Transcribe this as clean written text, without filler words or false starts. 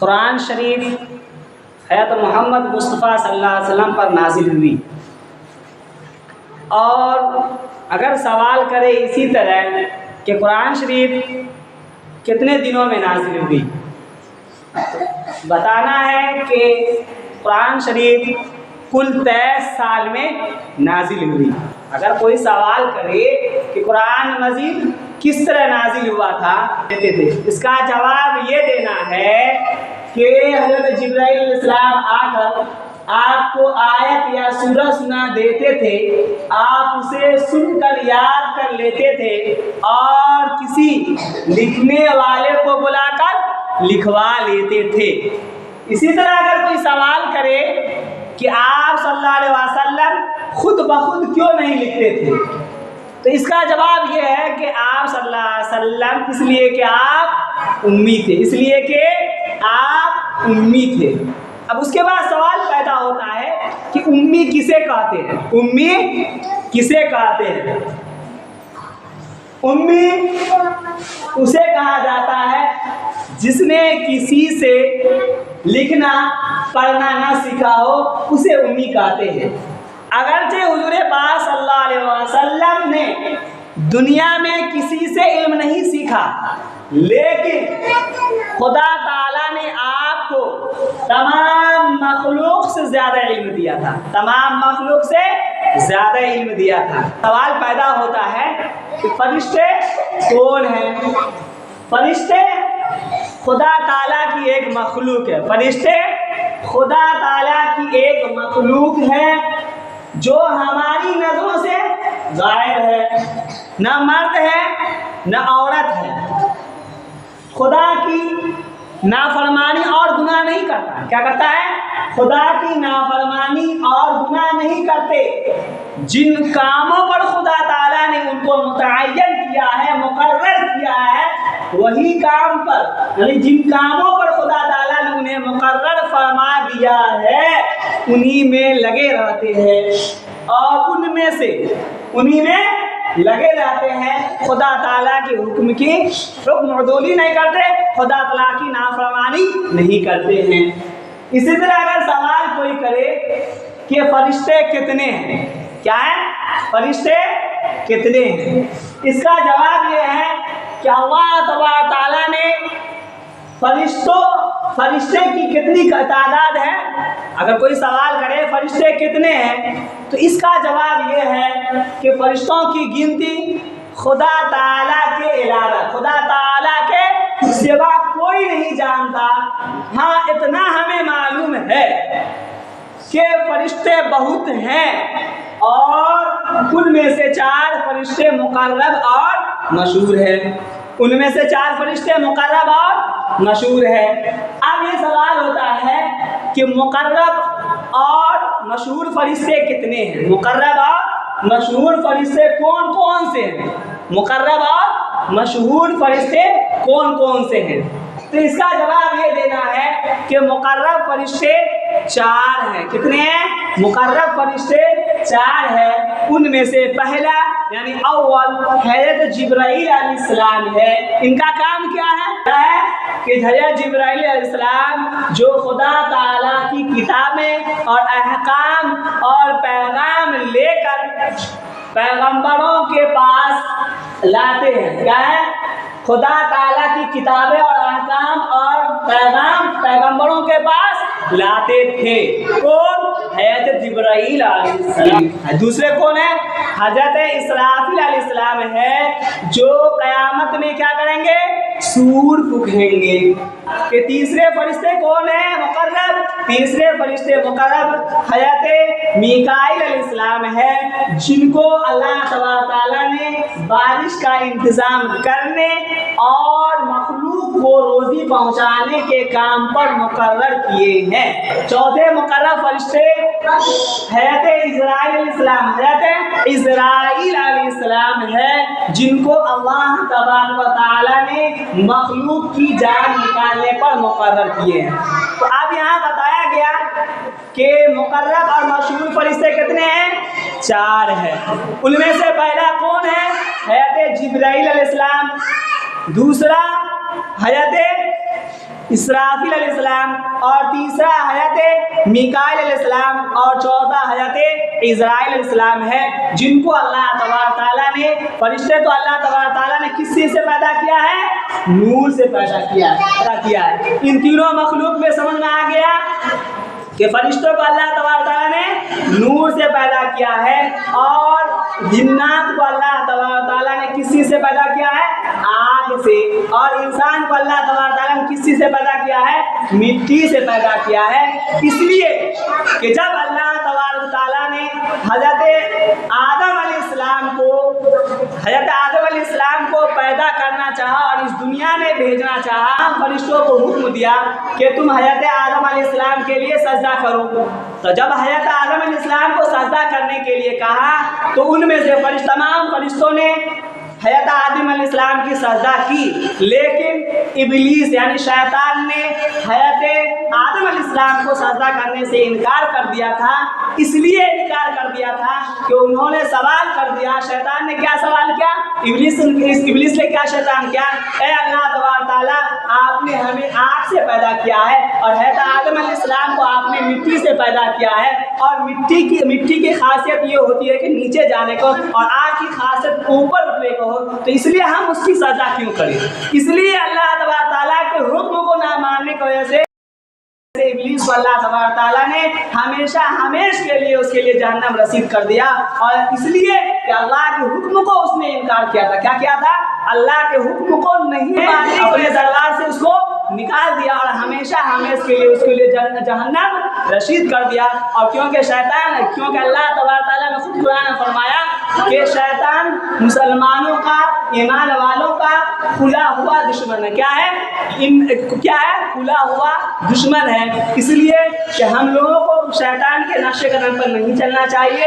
قرآن شریف حضرت محمد مصطفیٰ صلی اللہ علیہ وسلم پر نازل ہوئی، اور اگر سوال کرے اسی طرح کہ قرآن شریف کتنے دنوں میں نازل ہوئی، بتانا ہے کہ قرآن شریف کل 23 سال میں نازل ہوئی۔ اگر کوئی سوال کرے کہ قرآن مجید کس طرح نازل ہوا تھا کہتے تھے، اس کا جواب یہ دینا ہے کہ حضرت جبرائیل علیہ السلام آ کر آپ کو آیت یا سورہ سنا دیتے تھے، آپ اسے سن کر یاد کر لیتے تھے اور کسی لکھنے والے کو بلا کر لکھوا لیتے تھے۔ اسی طرح اگر کوئی سوال کرے کہ آپ صلی اللہ علیہ وسلم خود بخود کیوں نہیں لکھتے تھے، تو اس کا جواب یہ ہے کہ آپ صلی اللہ علیہ وسلم اس لیے کہ آپ امی تھے، اس لیے کہ آپ امی تھے۔ اب اس کے بعد سوال پیدا ہوتا ہے کہ امی کسے کہتے ہیں؟ امی کسے کہتے ہیں؟ امی اسے کہا جاتا ہے جس نے کسی سے لکھنا پڑھنا نہ سیکھا ہو، اسے امی کہتے ہیں۔ اگرچہ حضور پاک صلی اللہ علیہ وسلم نے دنیا میں کسی سے علم نہیں سیکھا، لیکن خدا تعالیٰ نے آپ کو تمام مخلوق سے زیادہ علم دیا تھا، تمام مخلوق سے زیادہ علم دیا تھا۔ سوال پیدا ہوتا ہے کہ فرشتے کون ہیں؟ فرشتے خدا تعالیٰ کی ایک مخلوق ہے، فرشتے خدا تعالیٰ کی ایک مخلوق ہے جو ہماری نظروں سے ظاہر ہے، نہ مرد ہے نہ عورت ہے، خدا کی نافرمانی اور گناہ نہیں کرتا۔ کیا کرتا ہے؟ خدا کی نافرمانی اور گناہ نہیں کرتے۔ جن کاموں پر خدا تعالیٰ نے ان کو متعین کیا ہے، مقرر کیا ہے، وہی کام پر، یعنی جن کاموں پر خدا تعالیٰ نے انہیں مقرر فرما دیا ہے انہی میں لگے رہتے ہیں، اور انہی میں لگے رہتے ہیں۔ خدا تعالیٰ کے حکم کی حکم عدولی نہیں کرتے، خدا تعالیٰ کی نافرمانی نہیں کرتے ہیں۔ اسی طرح اگر سوال کوئی کرے کہ فرشتے کتنے ہیں، کیا ہے؟ فرشتے کتنے ہیں؟ اس کا جواب یہ ہے کہ اللہ تبارک تعالیٰ نے فرشتے کی کتنی تعداد ہے، اگر کوئی سوال کرے فرشتے کتنے ہیں، تو اس کا جواب یہ ہے کہ فرشتوں کی گنتی خدا تعالیٰ کے علاوہ، خدا تعالیٰ کے سوا کوئی نہیں جانتا۔ ہاں اتنا ہمیں معلوم ہے کہ فرشتے بہت ہیں، اور ان میں سے 4 فرشتے مقرب اور مشہور ہیں، ان میں سے 4 فرشتے مقرب اور مشہور ہیں۔ اب یہ سوال ہوتا ہے کہ مقرب اور مشہور فرشتے کتنے ہیں؟ مقرب اور مشہور فرشتے کون کون سے ہیں؟ مقرب اور مشہور فرشتے کون کون سے ہیں؟ تو اس کا جواب یہ دینا ہے کہ مقرب فرشتے 4 ہیں۔ کتنے ہیں؟ مقرب فرشتے 4 ہیں۔ ان میں سے پہلا یعنی اول حضرت جبرائیل علیہ السلام ہے۔ ان کا کام کیا ہے کہ حضرت جبرائیل علیہ السلام جو خدا تعالیٰ کی کتابیں اور احکام اور پیغام لے کر پیغمبروں کے پاس لاتے ہیں، کیا ہے؟ خدا تعالیٰ کی کتابیں اور احکام اور پیغام پیغمبروں کے پاس لاتے تھے۔ کون؟ حضرت جبرائیل علیہ السلام۔ دوسرے کون ہیں؟ حضرت اسرافیل علیہ السلام ہے، جو قیامت میں کیا کریں گے؟ سور پھونکیں گے۔ کہ تیسرے فرشتے کون ہیں مقرب؟ تیسرے فرشتے مقرب حضرت میکائیل علیہ السلام ہے، جن کو اللہ تبارک تعالیٰ نے بارش کا انتظام کرنے اور مخلوق کو روزی پہنچانے کے کام پر مقرر کیے ہیں۔ چوتھے مقرر فرشتے حضرت اسرائیل علیہ السلام، حضرت اسرائیل علیہ السلام ہے، جن کو اللہ تبارک تعالیٰ نے مخلوق کی جان نکالنے پر مقرر کیے ہیں۔ تو اب یہاں بتایا گیا کہ مقرب اور مشہور فرشتے کتنے ہیں؟ 4 ہیں۔ ان میں سے پہلا کون ہے؟ حضرت جبرائیل علیہ السلام، دوسرا حضرت اسرافیل علیہ السلام، اور تیسرا حضرت میکائیل علیہ السلام، اور چوتھا حضرت عزرائیل علیہ السلام ہے، جن کو اللہ تبارک تعالیٰ نے، فرشتے تو اللہ تبارک تعالیٰ نے کس چیز سے پیدا کیا ہے؟ نور سے پیدا کیا ہے۔ ان تینوں مخلوق میں سمجھ میں آ گیا کہ فرشتوں کو اللہ تبارک تعالیٰ نے نور سے پیدا کیا ہے، اور جنات کو اللہ تبارک تعالیٰ نے کس چیز سے پیدا کیا ہے؟ آگ سے، اور انسان کو اللہ تبارک تعالیٰ نے کس چیز سے پیدا کیا ہے؟ مٹی سے پیدا کیا ہے۔ اس لیے کہ جب اللہ تبارک تعالیٰ نے حضرت آدم علیہ السلام کو پیدا کرنا چاہا اور اس دنیا میں بھیجنا چاہا، فرشتوں کو حکم دیا کہ تم حضرت آدم علیہ السلام کے لیے سجدہ کرو۔ تو جب حضرت آدم علیہ السلام کو سجدہ کرنے کے لیے کہا تو ان میں سے تمام فرشتوں نے حضرت آدم علیہ السلام کی سجدہ کی، لیکن ابلیس یعنی شیطان نے حضرت آدم علیہ السلام کو سجدہ کرنے سے انکار کر دیا تھا۔ اس لیے انکار کر دیا تھا کہ انہوں نے سوال کر دیا، شیطان نے کیا سوال کیا؟ ابلیس نے کیا شیطان کیا؟ اے اللہ تبارک تعالیٰ، آپ نے ہمیں آگ سے پیدا کیا ہے اور حضرت آدم علیہ السلام کو آپ نے مٹی سے پیدا کیا ہے، اور مٹی کی خاصیت یہ ہوتی ہے کہ نیچے جانے کو، اور آگ کی خاصیت اوپر اٹھنے کو، تو اس لیے ہم اس کی سجدہ کیوں کریں؟ اس لیے اللہ تبارک تعالیٰ کے حکم کو نہ ماننے کی وجہ سے ابلیس کو اللہ تبارک تعالیٰ نے ہمیشہ کے لیے اس کے لیے جہنم رسید کر دیا، اور اس لیے کہ اللہ کے حکم کو اس نے انکار کیا تھا۔ کیا کیا تھا؟ اللہ کے حکم کو نہیں مانے، اپنے دربار سے اس کو نکال دیا اور ہمیشہ کے لیے جہنم رسید کر دیا۔ اور کیونکہ اللہ تبارک تعالیٰ نے خود قرآن میں فرمایا کہ شیطان مسلمانوں کا، ایمان والوں کا کھلا ہوا دشمن ہے۔ کیا ہے؟ کھلا ہوا دشمن ہے۔ اس لیے کہ ہم لوگوں کو شیطان کے نقش قدم پر نہیں چلنا چاہیے۔